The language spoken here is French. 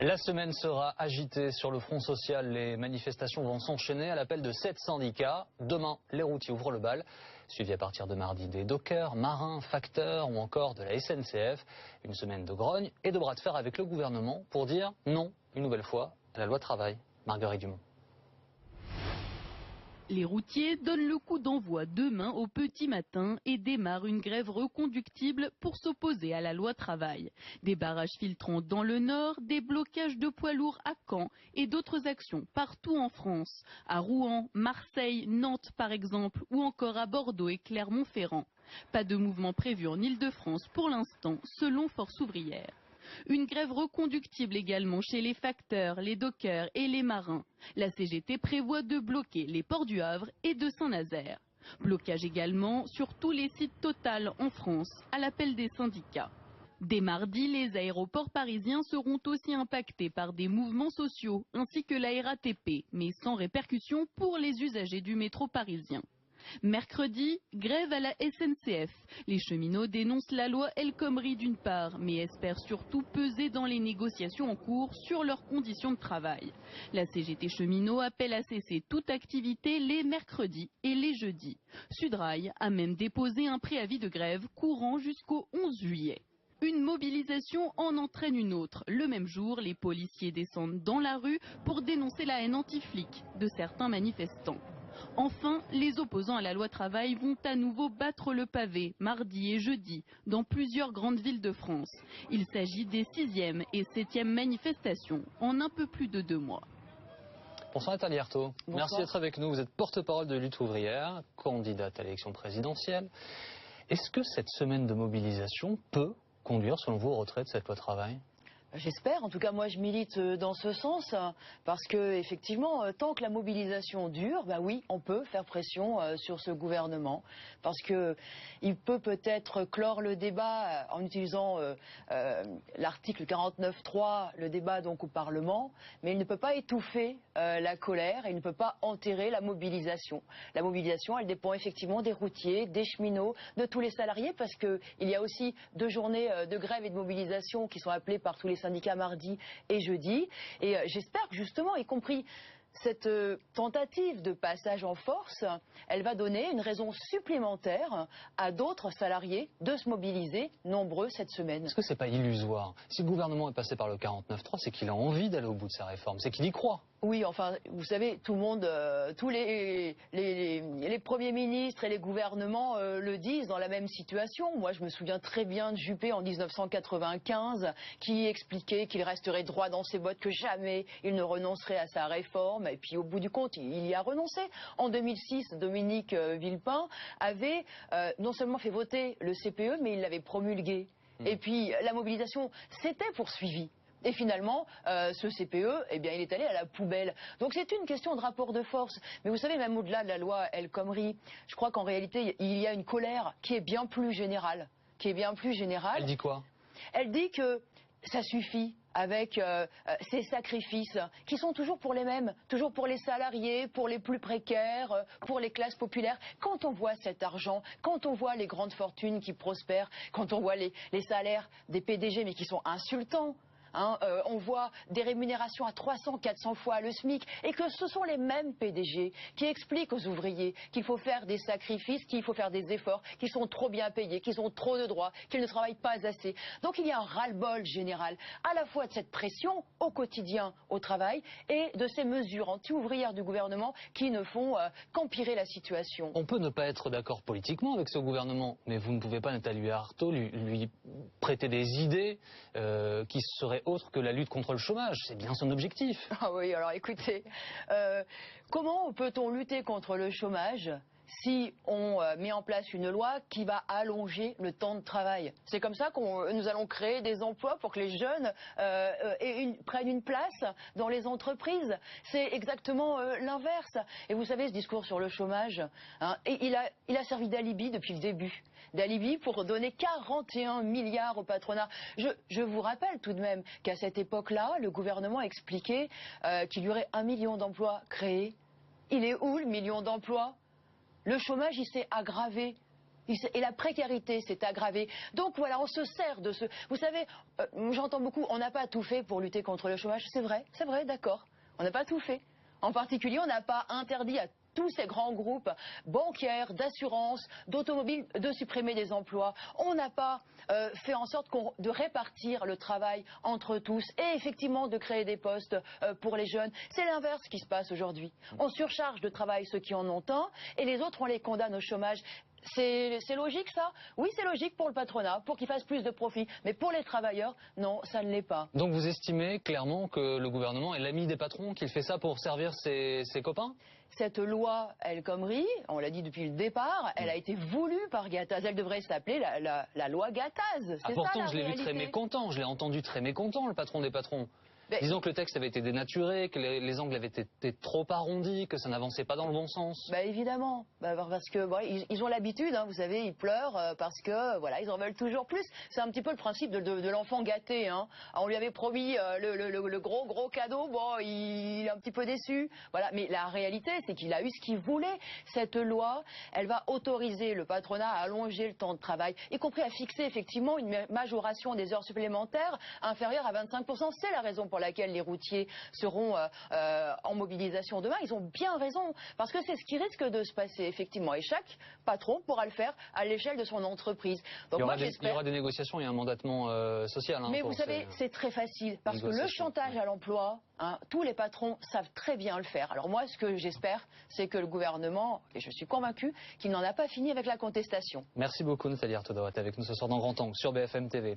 La semaine sera agitée sur le front social. Les manifestations vont s'enchaîner à l'appel de 7 syndicats. Demain, les routiers ouvrent le bal, suivi à partir de mardi des dockers, marins, facteurs ou encore de la SNCF. Une semaine de grogne et de bras de fer avec le gouvernement pour dire non, une nouvelle fois, à la loi travail. Marguerite Dumont. Les routiers donnent le coup d'envoi demain au petit matin et démarrent une grève reconductible pour s'opposer à la loi travail. Des barrages filtrants dans le nord, des blocages de poids lourds à Caen et d'autres actions partout en France. À Rouen, Marseille, Nantes par exemple, ou encore à Bordeaux et Clermont-Ferrand. Pas de mouvement prévu en Île-de-France pour l'instant, selon Force ouvrière. Une grève reconductible également chez les facteurs, les dockers et les marins. La CGT prévoit de bloquer les ports du Havre et de Saint-Nazaire. Blocage également sur tous les sites Total en France, à l'appel des syndicats. Dès mardi, les aéroports parisiens seront aussi impactés par des mouvements sociaux, ainsi que la RATP, mais sans répercussion pour les usagers du métro parisien. Mercredi, grève à la SNCF. Les cheminots dénoncent la loi El Khomri d'une part, mais espèrent surtout peser dans les négociations en cours sur leurs conditions de travail. La CGT cheminot appelle à cesser toute activité les mercredis et les jeudis. Sudrail a même déposé un préavis de grève courant jusqu'au 11 juillet. Une mobilisation en entraîne une autre. Le même jour, les policiers descendent dans la rue pour dénoncer la haine anti-flic de certains manifestants. Enfin, les opposants à la loi travail vont à nouveau battre le pavé mardi et jeudi dans plusieurs grandes villes de France. Il s'agit des 6e et 7e manifestations en un peu plus de 2 mois. Bonsoir Nathalie Arthaud. Merci d'être avec nous. Vous êtes porte-parole de Lutte ouvrière, candidate à l'élection présidentielle. Est-ce que cette semaine de mobilisation peut conduire, selon vous, au retrait de cette loi travail ? J'espère, en tout cas moi je milite dans ce sens, parce que effectivement, tant que la mobilisation dure, bah oui, on peut faire pression sur ce gouvernement, parce que il peut peut-être clore le débat en utilisant l'article 49.3, le débat donc au Parlement, mais il ne peut pas étouffer la colère, et il ne peut pas enterrer la mobilisation. La mobilisation, elle dépend effectivement des routiers, des cheminots, de tous les salariés, parce que il y a aussi 2 journées de grève et de mobilisation qui sont appelées par tous les syndicats mardi et jeudi, et j'espère que justement, y compris cette tentative de passage en force, elle va donner une raison supplémentaire à d'autres salariés de se mobiliser, nombreux cette semaine. Est-ce que c'est pas illusoire? Si le gouvernement est passé par le 49.3, c'est qu'il a envie d'aller au bout de sa réforme, c'est qu'il y croit. Oui, enfin, vous savez, tout le monde, tous les premiers ministres et les gouvernements le disent dans la même situation. Moi, je me souviens très bien de Juppé en 1995 qui expliquait qu'il resterait droit dans ses bottes, que jamais il ne renoncerait à sa réforme. Et puis, au bout du compte, il y a renoncé. En 2006, Dominique Villepin avait non seulement fait voter le CPE, mais il l'avait promulgué. Et puis, la mobilisation s'était poursuivie. Et finalement, ce CPE, eh bien, il est allé à la poubelle. Donc c'est une question de rapport de force. Mais vous savez, même au-delà de la loi El Khomri, je crois qu'en réalité, il y a une colère qui est bien plus générale. Elle dit quoi? Elle dit que ça suffit avec ces sacrifices qui sont toujours pour les mêmes, toujours pour les salariés, pour les plus précaires, pour les classes populaires. Quand on voit cet argent, quand on voit les grandes fortunes qui prospèrent, quand on voit les salaires des PDG mais qui sont insultants, on voit des rémunérations à 300, 400 fois le SMIC, et que ce sont les mêmes PDG qui expliquent aux ouvriers qu'il faut faire des sacrifices, qu'il faut faire des efforts, qu'ils sont trop bien payés, qu'ils ont trop de droits, qu'ils ne travaillent pas assez. Donc il y a un ras-le-bol général, à la fois de cette pression au quotidien au travail et de ces mesures anti-ouvrières du gouvernement qui ne font qu'empirer la situation. On peut ne pas être d'accord politiquement avec ce gouvernement, mais vous ne pouvez pas, Nathalie Arthaud, lui prêter des idées qui seraient autre que la lutte contre le chômage. C'est bien son objectif. Ah oui, alors écoutez, comment peut-on lutter contre le chômage si on met en place une loi qui va allonger le temps de travail? C'est comme ça que nous allons créer des emplois pour que les jeunes prennent une place dans les entreprises. C'est exactement l'inverse. Et vous savez, ce discours sur le chômage, et il a servi d'alibi depuis le début. D'alibi pour donner 41 milliards au patronat. Je vous rappelle tout de même qu'à cette époque-là, le gouvernement expliquait qu'il y aurait 1 million d'emplois créés. Il est où le million d'emplois? Le chômage, il s'est aggravé. Et la précarité s'est aggravée. Donc voilà, on se sert de ce... Vous savez, j'entends beaucoup, on n'a pas tout fait pour lutter contre le chômage. C'est vrai, d'accord. On n'a pas tout fait. En particulier, on n'a pas interdit à tous ces grands groupes bancaires, d'assurance, d'automobiles de supprimer des emplois. On n'a pas fait en sorte de répartir le travail entre tous et effectivement de créer des postes pour les jeunes. C'est l'inverse qui se passe aujourd'hui. On surcharge de travail ceux qui en ont un et les autres, on les condamne au chômage. C'est logique ça? Oui, c'est logique pour le patronat, pour qu'il fasse plus de profit. Mais pour les travailleurs, non, ça ne l'est pas. Donc vous estimez clairement que le gouvernement est l'ami des patrons, qu'il fait ça pour servir ses copains? Cette loi El Khomri, on l'a dit depuis le départ, elle a été voulue par Gattaz. Elle devrait s'appeler la loi Gattaz. Ah, pourtant, je l'ai vu très mécontent, je l'ai entendu très mécontent, le patron des patrons. Disons que le texte avait été dénaturé, que les angles avaient été trop arrondis, que ça n'avançait pas dans le bon sens. Évidemment, parce que ils ont l'habitude, hein, vous savez, ils pleurent parce que voilà, ils en veulent toujours plus. C'est un petit peu le principe de l'enfant gâté. Hein. On lui avait promis le gros cadeau, il est un petit peu déçu. Voilà, mais la réalité, c'est qu'il a eu ce qu'il voulait. Cette loi, elle va autoriser le patronat à allonger le temps de travail, y compris à fixer effectivement une majoration des heures supplémentaires inférieure à 25%. C'est la raison pour laquelle les routiers seront en mobilisation demain. Ils ont bien raison, parce que c'est ce qui risque de se passer, effectivement. Et chaque patron pourra le faire à l'échelle de son entreprise. Donc il y aura des négociations et un mandatement social. Mais vous savez, c'est très facile, parce que le chantage à l'emploi, tous les patrons savent très bien le faire. Alors moi, ce que j'espère, c'est que le gouvernement, et je suis convaincu, qu'il n'en a pas fini avec la contestation. Merci beaucoup Nathalie Arthaud d'avoir été avec nous ce soir dans Grand Angle sur BFM TV.